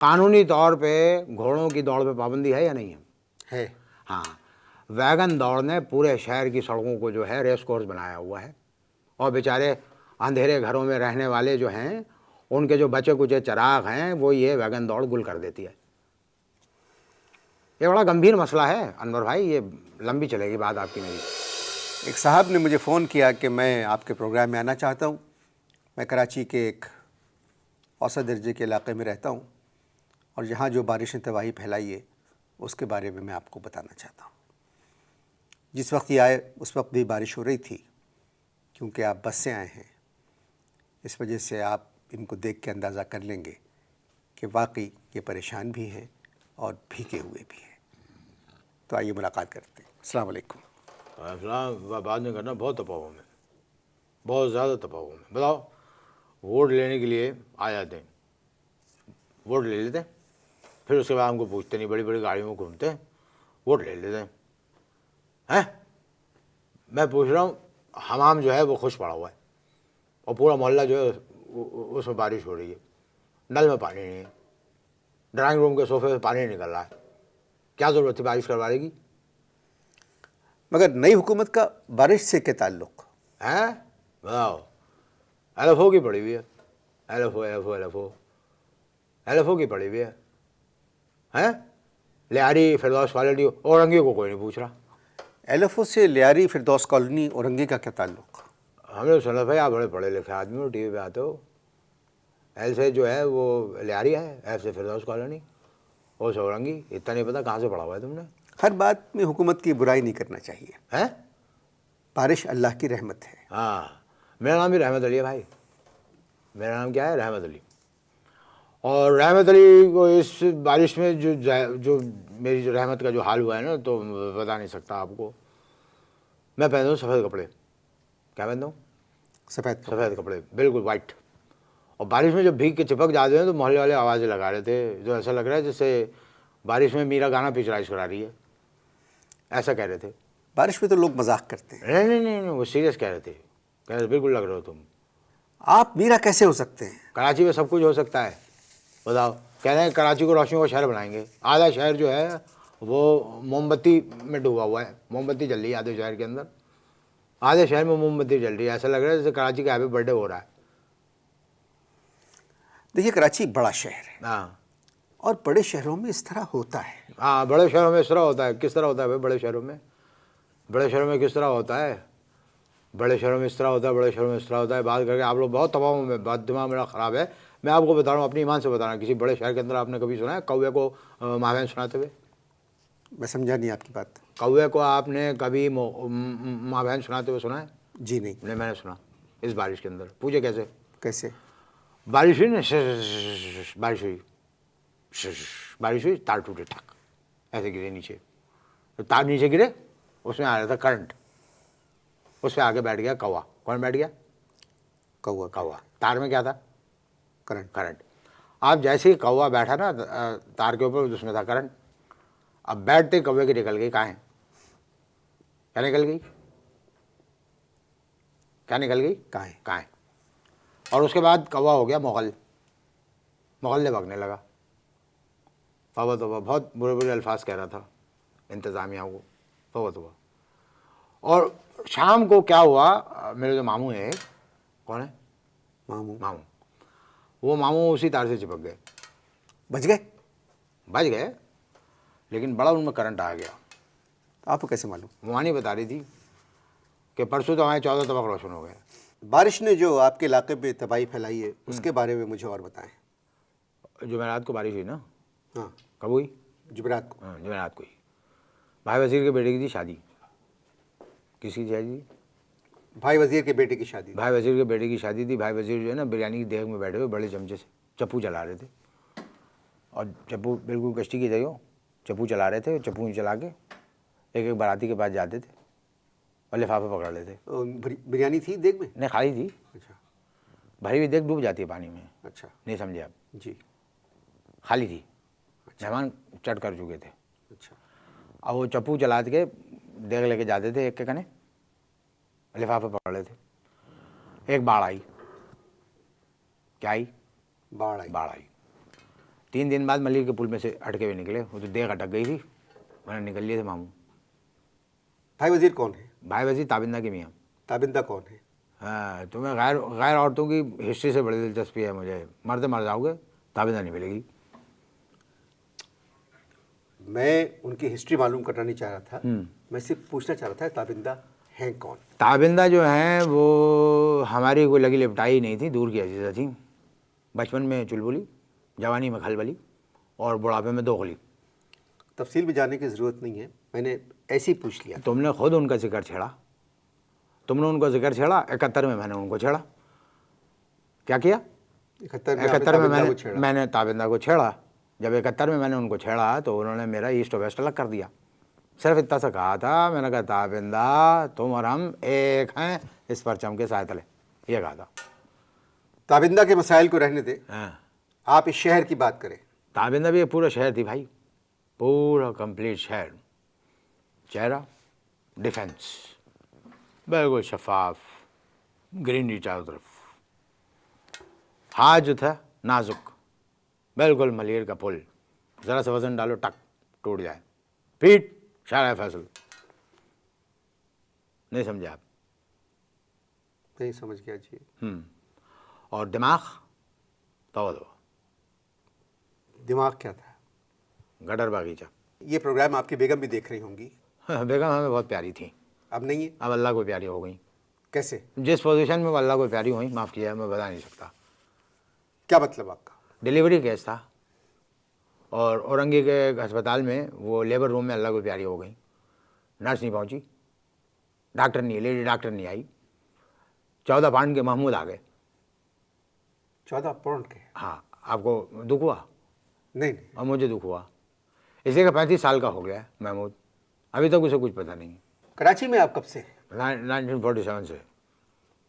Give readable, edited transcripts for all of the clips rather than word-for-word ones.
कानूनी तौर पे घोड़ों की दौड़ पे पाबंदी है या नहीं है। हाँ, वैगन दौड़ ने पूरे शहर की सड़कों को जो है रेस कोर्स बनाया हुआ है, और बेचारे अंधेरे घरों में रहने वाले जो हैं उनके जो बचे कुचे चिराग हैं वो ये वैगन दौड़ गुल कर देती है। ये बड़ा गंभीर मसला है अनवर भाई, ये लंबी चलेगी बात आपकी मेरी। एक साहब ने मुझे फ़ोन किया कि मैं आपके प्रोग्राम में आना चाहता हूँ। मैं कराची के एक औसत दर्जे के इलाके में रहता हूँ और यहाँ जो बारिश ने तबाही फैलाई है उसके बारे में मैं आपको बताना चाहता हूँ। जिस वक्त ये आए उस वक्त भी बारिश हो रही थी, क्योंकि आप बस से आए हैं, इस वजह से आप इनको देख के अंदाज़ा कर लेंगे कि वाकई ये परेशान भी हैं और भीगे हुए भी हैं। तो आइए मुलाकात करते हैं। अस्सलाम वालेकुम। बाद में करना, बहुत तपाव में, बहुत ज़्यादा तपाव में। बताओ, वोट लेने के लिए आ जाते हैं, वोट ले लेते हैं, फिर उसके बाद हमको पूछते नहीं, बड़ी बड़ी गाड़ियों में घूमते हैं, वोट ले लेते हैं। मैं पूछ रहा हूँ, हमाम जो है वो खुश पड़ा हुआ है और पूरा मोहल्ला जो है उसमें बारिश हो रही है, नल में पानी नहीं है, ड्राइंग रूम के सोफे में पानी निकल रहा है, क्या ज़रूरत थी बारिश करवाने की? मगर नई हुकूमत का बारिश से क्या ताल्लुक़ है? बताओ, LFO की पड़ी हुई है, LFO की पड़ी हुई है, हैं? लियारी फिरदौस कॉलोनी औरंगी को कोई नहीं पूछ रहा। LFO से लियारी फिरदौस कॉलोनी औरंगी का क्या ताल्लुक़? हमने सुना भाई आप बड़े पढ़े लिखे आदमी हो, TV पे आते हो। L से जो है वो लियारी है, F से फिरदौस कॉलोनी, O से औरंगी। इतना नहीं पता कहाँ से पढ़ा हुआ है तुमने? हर बात में हुकूमत की बुराई नहीं करना चाहिए। हैं? बारिश अल्लाह की रहमत है। हाँ, मेरा नाम भी रहमत अली है भाई। मेरा नाम क्या है? रहमत अली। और रहमत अली को इस बारिश में जो मेरी जो रहमत का जो हाल हुआ है ना, तो बता नहीं सकता आपको। मैं पहनता हूँ सफ़ेद कपड़े। क्या पहनता हूँ? सफ़ेद कपड़े, बिल्कुल वाइट। और बारिश में जब भीग के चिपक जाते हैं तो मोहल्ले वाले आवाज़ें लगा रहे थे, जो ऐसा लग रहा है जैसे बारिश में मीरा गाना पिक्चराइज करा रही है, ऐसा कह रहे थे। बारिश में तो लोग मजाक करते हैं। नहीं, वो सीरियस कह रहे थे, बिल्कुल लग रहे हो तुम। आप मीरा कैसे हो सकते हैं? कराची में सब कुछ हो सकता है। बताओ, कह रहे हैं कराची को रोशनियों का शहर बनाएंगे। आधा शहर जो है वो मोमबत्ती में डूबा हुआ है, मोमबत्ती जल रही है आधे शहर के अंदर, आधे शहर में मोमबत्ती जल रही है। ऐसा लग रहा है जैसे कराची का हैप्पी बर्थडे हो रहा है। देखिए, कराची बड़ा शहर है। हाँ, और बड़े शहरों में इस तरह होता है। हाँ, बड़े शहरों में इस तरह होता है। किस तरह होता है भाई बड़े शहरों में? बड़े शहरों में किस तरह होता है? बड़े शहरों में इस तरह होता है, बड़े शहरों में इस तरह होता है। बात करके आप लोग बहुत तबाह में, बात दिमाग मेरा ख़राब है। मैं आपको बता रहा हूँ, अपनी ईमान से बता रहा हूँ, किसी बड़े शहर के अंदर आपने कभी सुना है कौवे को माहौल सुनाते हुए? मैं समझा नहीं आपकी बात। कौवे को आपने कभी माहौल सुनाते हुए सुना है? जी नहीं। नहीं, मैंने सुना। इस बारिश के अंदर पूछे कैसे? कैसे? बारिश हुई ना, बारिश हुई, तार टूटे, ठक, ऐसे गिरे नीचे। तो तार नीचे गिरे, उसमें आ रहा था करंट, उस पर आगे बैठ गया कौवा। कौन बैठ गया? कौवा। तार में क्या था? करंट। अब जैसे ही कौवा बैठा ना तार के ऊपर, उसमें था करंट। अब बैठते कौवे की निकल गई। कहाँ है? क्या निकल गई? क्या निकल गई? कहाँ है? और उसके बाद कौवा हो गया मोगल ने भगने लगा। तौबा तौबा, बहुत बुरे बुरे अल्फाज कह रहा था इंतज़ामिया को, तौबा तौबा। और शाम को क्या हुआ, मेरे जो मामू है, कौन है? मामू। वो मामू उसी तार से चिपक गए। बच गए, लेकिन बड़ा उनमें करंट आ गया। आपको कैसे मालूम? मुआनी बता रही थी कि परसों तो हमारे 14 तबक रोशन हो गए। बारिश ने जो आपके इलाके पे तबाही फैलाई है उसके बारे में मुझे और बताएं। जुमेरात को बारिश हुई ना? हाँ। कब हुई? जुमेरात को। हाँ, जुमेरात को ही। भाई वजीर के बेटे की थी शादी। किसकी शादी? भाई वजीर के बेटे की शादी। भाई वजीर के बेटे की शादी थी। भाई वजीर जो है ना, बिरयानी की देग में बैठे हुए बड़े चमचे से चप्पू चला रहे थे, और चप्पू बिल्कुल कश्ती की जगह चप्पू चला रहे थे। चप्पू चला के एक एक बाराती के पास जाते थे और लिफाफे पकड़ लेते। बिरयानी थी देग में? नहीं, खाली थी। अच्छा। भरी हुई देग डूब जाती है पानी में। अच्छा, नहीं समझे आप? जी। खाली थी। मेहमान चट कर चुके थे। अच्छा। अब वो चप्पू चला के देख लेके जाते थे, एक के कने लिफाफे पकड़ लेते। एक बाढ़ आई। क्या आई? बाढ़ आई। 3 दिन बाद मलिर के पुल में से अटके हुए निकले, वो तो देख अटक गई थी, मैंने निकल लिए थे मामू। भाई वजीर कौन है? भाई वजीर ताबिंदा की मियाँ। ताबिंदा कौन है? हाँ, तुम्हें गैर गैर औरतों की हिस्ट्री से बड़ी दिलचस्पी है मुझे, मरते मर जाओगे, ताबिंदा नहीं मिलेगी। मैं उनकी हिस्ट्री मालूम करना नहीं चाह रहा था, मैं सिर्फ पूछना चाह रहा था ताबिंदा हैं कौन? ताबिंदा जो हैं वो हमारी कोई लगी लिपटाई नहीं थी, दूर की अजीज़ा थी। बचपन में चुलबुली, जवानी में खलबली और बुढ़ापे में दोगली। तफसील में जाने की ज़रूरत नहीं है, मैंने ऐसे ही पूछ लिया। तुमने खुद उनका जिक्र छेड़ा, तुमने उनको जिक्र छेड़ा। 71 में मैंने उनको छेड़ा। क्या किया? 71 में मैंने ताबिंदा को छेड़ा। जब 71 में मैंने उनको छेड़ा तो उन्होंने मेरा ईस्ट और वेस्ट अलग कर दिया। सिर्फ इतना सा कहा था, मैंने कहा ताबिंदा तुम और हम एक हैं इस परचम के साए तले, ये कहा था। ताबिंदा के मसाइल को रहने दे, हाँ, आप इस शहर की बात करें। ताबिंदा भी एक पूरा शहर थी भाई, पूरा कंप्लीट शहर। चेहरा डिफेंस, बिल्कुल शफाफ, ग्रीनरी चारों तरफ। हाथ जो था नाजुक, बिल्कुल मलिर का पुल, ज़रा सा वजन डालो टक टूट जाए। पीठ शारा फैसल। नहीं समझे आप? नहीं समझ गया जी। और दिमाग तो दिमाग क्या था? गटर बागीचा। ये प्रोग्राम आपकी बेगम भी देख रही होंगी। बेगम हमें बहुत प्यारी थी, अब नहीं है? अब अल्लाह को प्यारी हो गई। कैसे? जिस पोजीशन में वो अल्लाह को प्यारी हुई, माफ़ किया, मैं बता नहीं सकता। क्या मतलब आपका? डिलीवरी केस था और औरंगी के अस्पताल में वो लेबर रूम में अल्लाह को प्यारी हो गई। नर्स नहीं पहुंची, डॉक्टर नहीं, लेडी डॉक्टर नहीं आई। 14 पाउंड के महमूद आ गए। 14 पाउंड के? हाँ, आपको दुख हुआ? नहीं। और मुझे दुख हुआ। इसी का 35 साल का हो गया है महमूद, अभी तक उसे कुछ पता नहीं। कराची में आप कब से? 1947 से।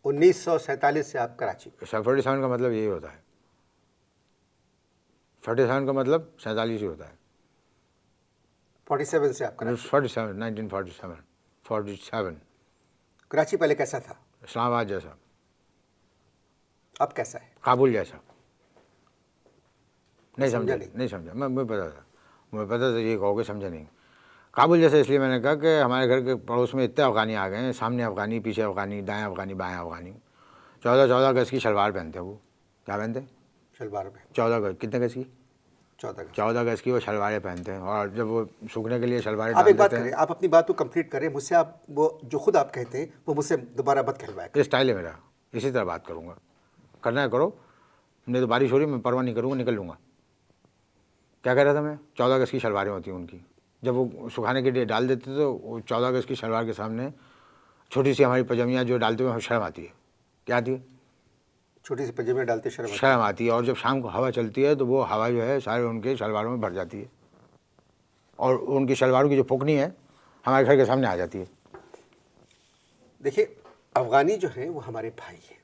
1947 से आप कराची? 47 का मतलब यही होता है, 47 का मतलब 47 ही होता है। 47 से आप कराची? 47, 1947, 47। कराची पहले कैसा था? इस्लामाबाद जैसा। अब कैसा है? काबुल जैसा। नहीं समझा? नहीं। नहीं समझा? मुझे पता था ये कहोगे, समझा नहीं। काबुल जैसे इसलिए मैंने कहा कि हमारे घर के पड़ोस में इतने अफ़गानी आ गए हैं, सामने अफ़गानी, पीछे अफ़गानी, दाएं अफ़गानी, बाएं अफ़गानी। 14 गज की शलवार पहनते हैं वो। क्या पहनते? शलवार में 14 गज। कितने गज की? 14 गज की वो शलवारें पहनते हैं और जब वो सूखने के लिए शलवारें आप डाल एक बात देते करें, हैं। आप अपनी बात को कंप्लीट करें मुझसे। आप वो जो खुद आप कहते हैं वो मुझसे दोबारा मत कहलवाएं। ये स्टाइल है मेरा, इसी तरह बात करूँगा। करना है करो, नहीं तो बारिश हो रही, मैं परवाह नहीं करूँगा, निकल लूँगा। क्या कह रहा था मैं? 14 गज की शलवारें होती हैं उनकी, जब वो सुखाने के लिए डाल देते तो वो 14 गज की शलवार के सामने छोटी सी हमारी पजामियाँ जो डालते हुए शर्म आती है। क्या आती है? छोटी सी पजामे डालते शर्म आती है। और जब शाम को हवा चलती है तो वो हवा जो है सारे उनके शलवारों में भर जाती है और उनकी शलवारों की जो फुकनी है हमारे घर के सामने आ जाती है। देखिए, अफ़गानी जो हैं वो हमारे भाई हैं।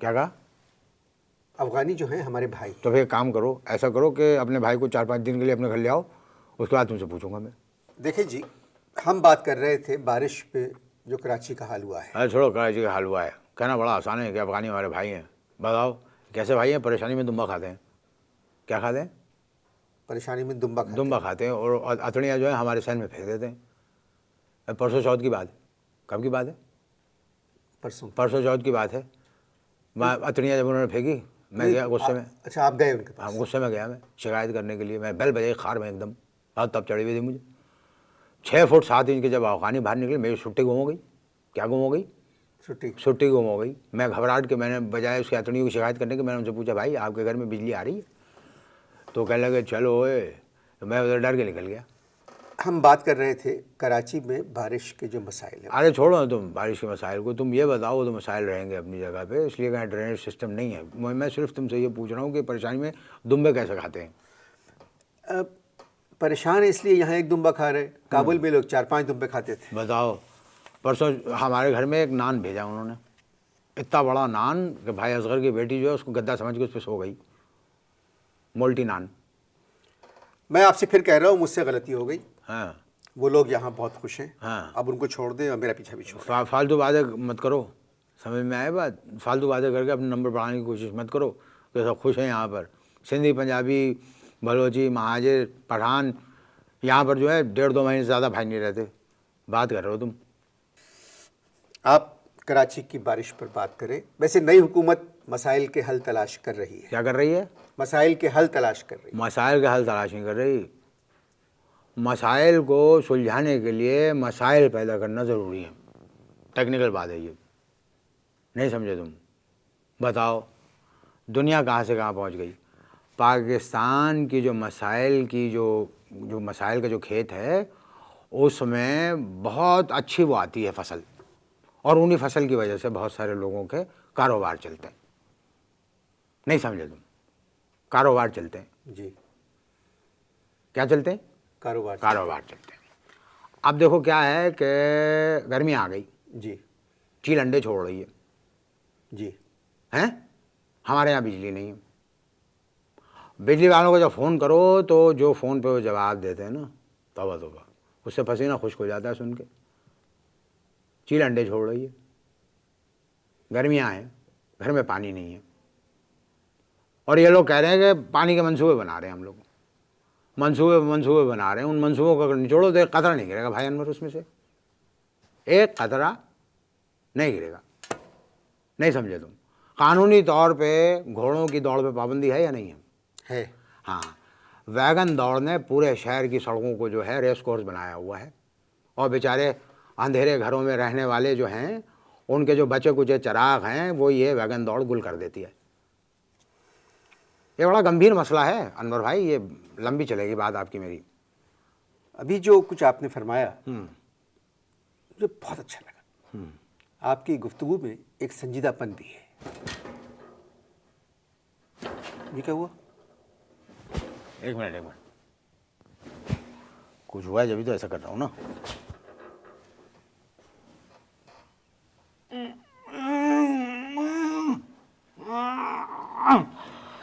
क्या कहा? अफ़गानी जो हैं हमारे भाई हैं। तो फिर काम करो, ऐसा करो कि अपने भाई को 4-5 दिन के लिए अपने घर ले आओ, उसके बाद तुमसे पूछूंगा मैं। देखिए जी, हम बात कर रहे थे बारिश पे जो कराची का हाल हुआ है। अरे छोड़ो, कराची का हाल हुआ है, कहना बड़ा आसान है कि अफ़गानी हमारे भाई हैं। बताओ कैसे भाई हैं? परेशानी में दुम्बा खाते हैं। क्या खाते हैं? परेशानी में दुम्बा खाते हैं और अतड़ियाँ जो है हमारे सहन में फेंक देते हैं। परसों चौथ की बात है। कब की बात है? परसों चौथ की बात है। अतड़ियाँ जब उन्होंने फेंकी, मैं गया गुस्से में। अच्छा, आप गए उनके पास? हाँ, गुस्से में गया मैं शिकायत करने के लिए। मैं बेल बजाई खार में एकदम, बहुत तब चढ़ी हुई थी मुझे। 6 फुट 7 इंच के जब अफ़गानी बाहर निकले, मेरी छुट्टी गुम हो गई। क्या गुम हो गई? छुट्टी गुम हो गई। मैं घबराहट के मैंने बजाय उसकी अतड़ियों की शिकायत करने के, मैंने उनसे पूछा, भाई आपके घर में बिजली आ रही है? तो कहने लगे चलो ओए। तो मैं उधर डर के निकल गया। हम बात कर रहे थे कराची में बारिश के जो मसाइल हैं। अरे छोड़ो तुम बारिश के मसाइल को, तुम ये बताओ तो मसाइल रहेंगे अपनी जगह पे, इसलिए कहीं ड्रेनेज सिस्टम नहीं है। मैं सिर्फ तुमसे ये पूछ रहा हूँ कि परेशानी में दुम्बे कैसे खाते हैं? परेशान है इसलिए यहाँ एक दुम्बा खा रहे, काबुल में लोग 4-5 दुम्बे खाते थे। बताओ, परसों हमारे घर में एक नान भेजा उन्होंने, इतना बड़ा नान कि भाई असगर की बेटी जो है उसको गद्दा समझ के उस पर सो गई। मोल्टी नान। मैं आपसे फिर कह रहा हूँ, मुझसे गलती हो गई। हाँ, वो लोग यहाँ बहुत खुश हैं। हाँ, अब उनको छोड़ दें और मेरा पीछा भी छोड़। फालतू बातें मत करो, समझ में आए बात? फालतू बातें करके अपने नंबर बढ़ाने की कोशिश मत करो कि सब खुश हैं यहाँ पर। सिंधी, पंजाबी, बलोची, महाजिर, पठान, यहाँ पर जो है 1.5-2 महीने से ज़्यादा भाई नहीं रहते। बात कर रहे हो तुम। आप कराची की बारिश पर बात करें। वैसे नई हुकूमत मसाइल के हल तलाश कर रही है। क्या कर रही है? मसाइल के हल तलाश कर रही है। मसाइल का हल तलाश नहीं कर रही। मसाइल को सुलझाने के लिए मसाइल पैदा करना ज़रूरी है। टेक्निकल बात है ये, नहीं समझे तुम? बताओ दुनिया कहाँ से कहाँ पहुँच गई। पाकिस्तान की जो मसाइल की जो मसाइल का जो खेत है उसमें बहुत अच्छी वो आती है फसल, और उन्हीं फसल की वजह से बहुत सारे लोगों के कारोबार चलते हैं। नहीं समझे तुम? कारोबार चलते हैं। जी, क्या चलते हैं? कारोबार चलते हैं। अब देखो क्या है कि गर्मी आ गई जी, चील अंडे छोड़ रही है जी, हैं। हमारे यहाँ बिजली नहीं है। बिजली वालों को जब फ़ोन करो तो जो फ़ोन पे वो जवाब देते हैं ना, तौबा तौबा, उससे पसीना खुश्क हो जाता है सुन के। चील अंडे छोड़ रही है, गर्मियाँ हैं, घर में पानी नहीं है, और ये लोग कह रहे हैं कि पानी के मंसूबे बना रहे हैं। हम लोग मंसूबे बना रहे हैं। उन मंसूबों को अगर निचोड़ो तो एक कतरा नहीं गिरेगा भाई अनवर, उसमें से एक कतरा नहीं गिरेगा। नहीं समझे तुम? कानूनी तौर पे घोड़ों की दौड़ पे पाबंदी है या नहीं है? है। हाँ, वैगन दौड़ ने पूरे शहर की सड़कों को जो है रेस कोर्स बनाया हुआ है, और बेचारे अंधेरे घरों में रहने वाले जो हैं उनके जो बचे कुचे चिराग हैं वो ये वैगन दौड़ गुल कर देती है। ये बड़ा गंभीर मसला है अनवर भाई, ये लंबी चलेगी बात आपकी मेरी। अभी जो कुछ आपने फरमाया मुझे बहुत अच्छा लगा। आपकी गुफ्तगू में एक संजीदापन भी है। ये क्या हुआ? एक मिनट, कुछ हुआ है जब भी तो ऐसा कर रहा हूँ ना।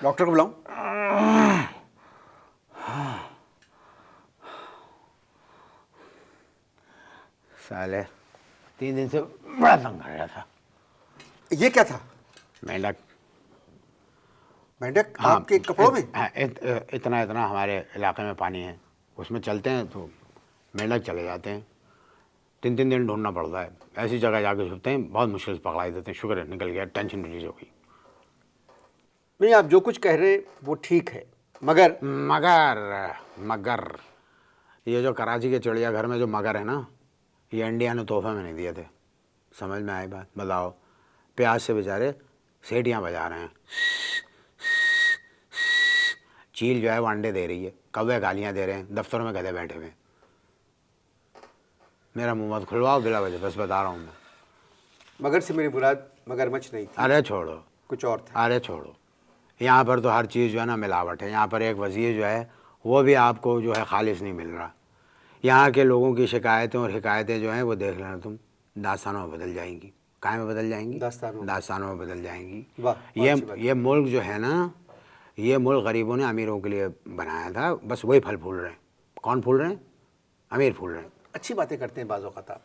डॉक्टर को बुलाऊं? साले 3 दिन से बड़ा तंग कर रहा था। ये क्या था? मेंढक। मेंढक आपके कपड़ों में? इतना हमारे इलाके में पानी है, उसमें चलते हैं तो मेंढक चले जाते हैं। 3 दिन ढूंढना पड़ता है, ऐसी जगह जाके छुपते हैं, बहुत मुश्किल से पकड़ाई देते हैं। शुक्र है निकल गया, टेंशन रिलीज हो गई। नहीं, आप जो कुछ कह रहे हैं वो ठीक है, मगर ये जो कराची के चिड़ियाघर में जो मगर है ना, ये इंडिया ने तोहफे में नहीं दिए थे। समझ में आई बात? बताओ, प्यास से बेचारे सीटियाँ बजा रहे हैं। चील जो है वो अंडे दे रही है, कौवे गालियाँ दे रहे हैं, दफ्तरों में गधे बैठे हुए हैं। मेरा मुँह मत खुलवाओ बिला वजह, बस बता रहा हूँ मैं। मगर से मेरी मुराद मगरमच्छ नहीं थी। अरे छोड़ो, कुछ और था। अरे छोड़ो, यहाँ पर तो हर चीज़ जो है ना मिलावट है। यहाँ पर एक वज़ीर जो है वो भी आपको जो है खालिश नहीं मिल रहा। यहाँ के लोगों की शिकायतें और हिकायतें जो हैं वो देख लेना तुम, दास्तानों में बदल जाएंगी। काय में बदल जाएंगी? दास्तानों में बदल जाएंगी। ये मुल्क जो है ना, ये मुल्क गरीबों ने अमीरों के लिए बनाया था, बस वही फल फूल रहे हैं। कौन फूल रहे हैं? अमीर फूल रहे हैं। अच्छी बातें करते हैं बाज़ औक़ात आप।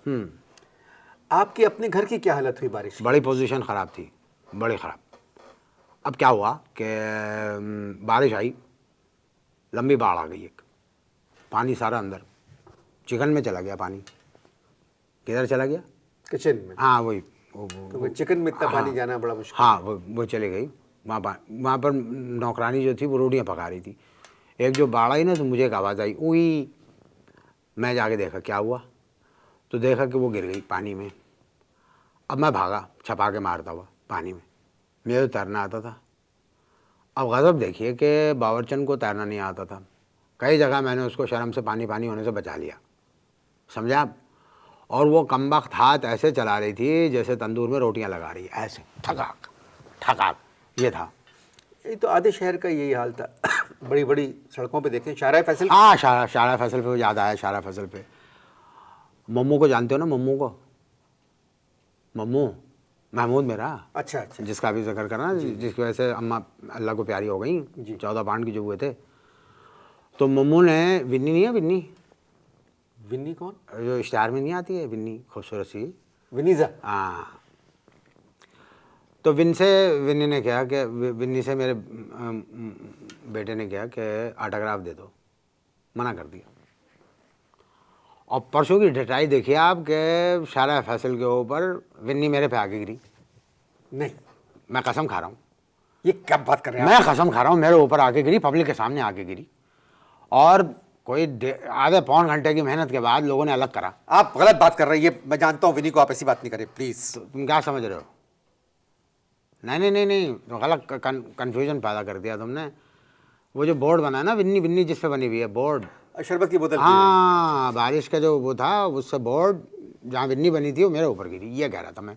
आपके अपने घर की क्या हालत हुई बारिश? बड़ी पोजीशन ख़राब थी, बड़ी ख़राब। अब क्या हुआ कि बारिश आई, लंबी बाढ़ आ गई, एक पानी सारा अंदर चिकन में चला गया पानी। किधर चला गया? किचन में। हाँ वही, तो चिकन में इतना पानी जाना बड़ा मुश्किल। हाँ वो चली गई। वहाँ पर नौकरानी जो थी वो रोटियाँ पका रही थी। एक जो बाढ़ आई ना तो मुझे एक आवाज़ आई, उई। मैं जाके देखा क्या हुआ, तो देखा कि वो गिर गई पानी में। अब मैं भागा छपा के मारता हुआ पानी में, मुझे तो तैरना आता था। अब गज़ब देखिए कि बावर्चन को तैरना नहीं आता था। कई जगह मैंने उसको शर्म से पानी होने से बचा लिया, समझे आप? और वो कमबख्त हाथ ऐसे चला रही थी जैसे तंदूर में रोटियां लगा रही है, ऐसे ठकाक ठकाक। ये था। ये तो आधे शहर का यही हाल था। बड़ी बड़ी सड़कों पे देखें, शाहराह फैसल। हाँ, शाहराह फैसल पे याद आया। शाहराह फैसल पे मम्मू को जानते हो ना? मम्मू को, मम्मू महमूद मेरा। अच्छा अच्छा। जिसका भी जिक्र करना, जिसकी वजह से अम्मा अल्लाह को प्यारी हो गई, 14 पाउंड की जो हुए थे। तो मम्मू ने, विन्नी नहीं है, विन्नी कौन? जो इश्तिहार में नहीं आती है, विन्नी, खूबसूरत सी विनीजा। हाँ। तो विन्नी ने कहा कि विन्नी से मेरे बेटे ने कहा कि ऑटोग्राफ दे दो, मना कर दिया। और परसों की डटाई देखिए आप कि शारा फैसल के ऊपर विन्नी मेरे पे आके गिरी। नहीं, मैं कसम खा रहा हूँ, ये क्या बात कर रहे हैं मैं कसम खा रहा हूँ, मेरे ऊपर आके गिरी, पब्लिक के सामने आके गिरी। और कोई आधे पौन घंटे की मेहनत के बाद लोगों ने अलग करा। आप गलत बात कर रहे हैं, ये मैं जानता हूँ विनी को, आप ऐसी बात नहीं करें प्लीज। तो तुम क्या समझ रहे हो? नहीं, तो गलत कंफ्यूजन पैदा कर दिया तुमने। वो जो बोर्ड बना है ना, विन्नी विन्नी जिस पे बनी हुई है बोर्ड, शरबत की बोतल हाँ, बारिश का जो वो था उससे बोर्ड जहाँ विन्नी बनी थी वो मेरे ऊपर गिरी, ये कह रहा था मैं।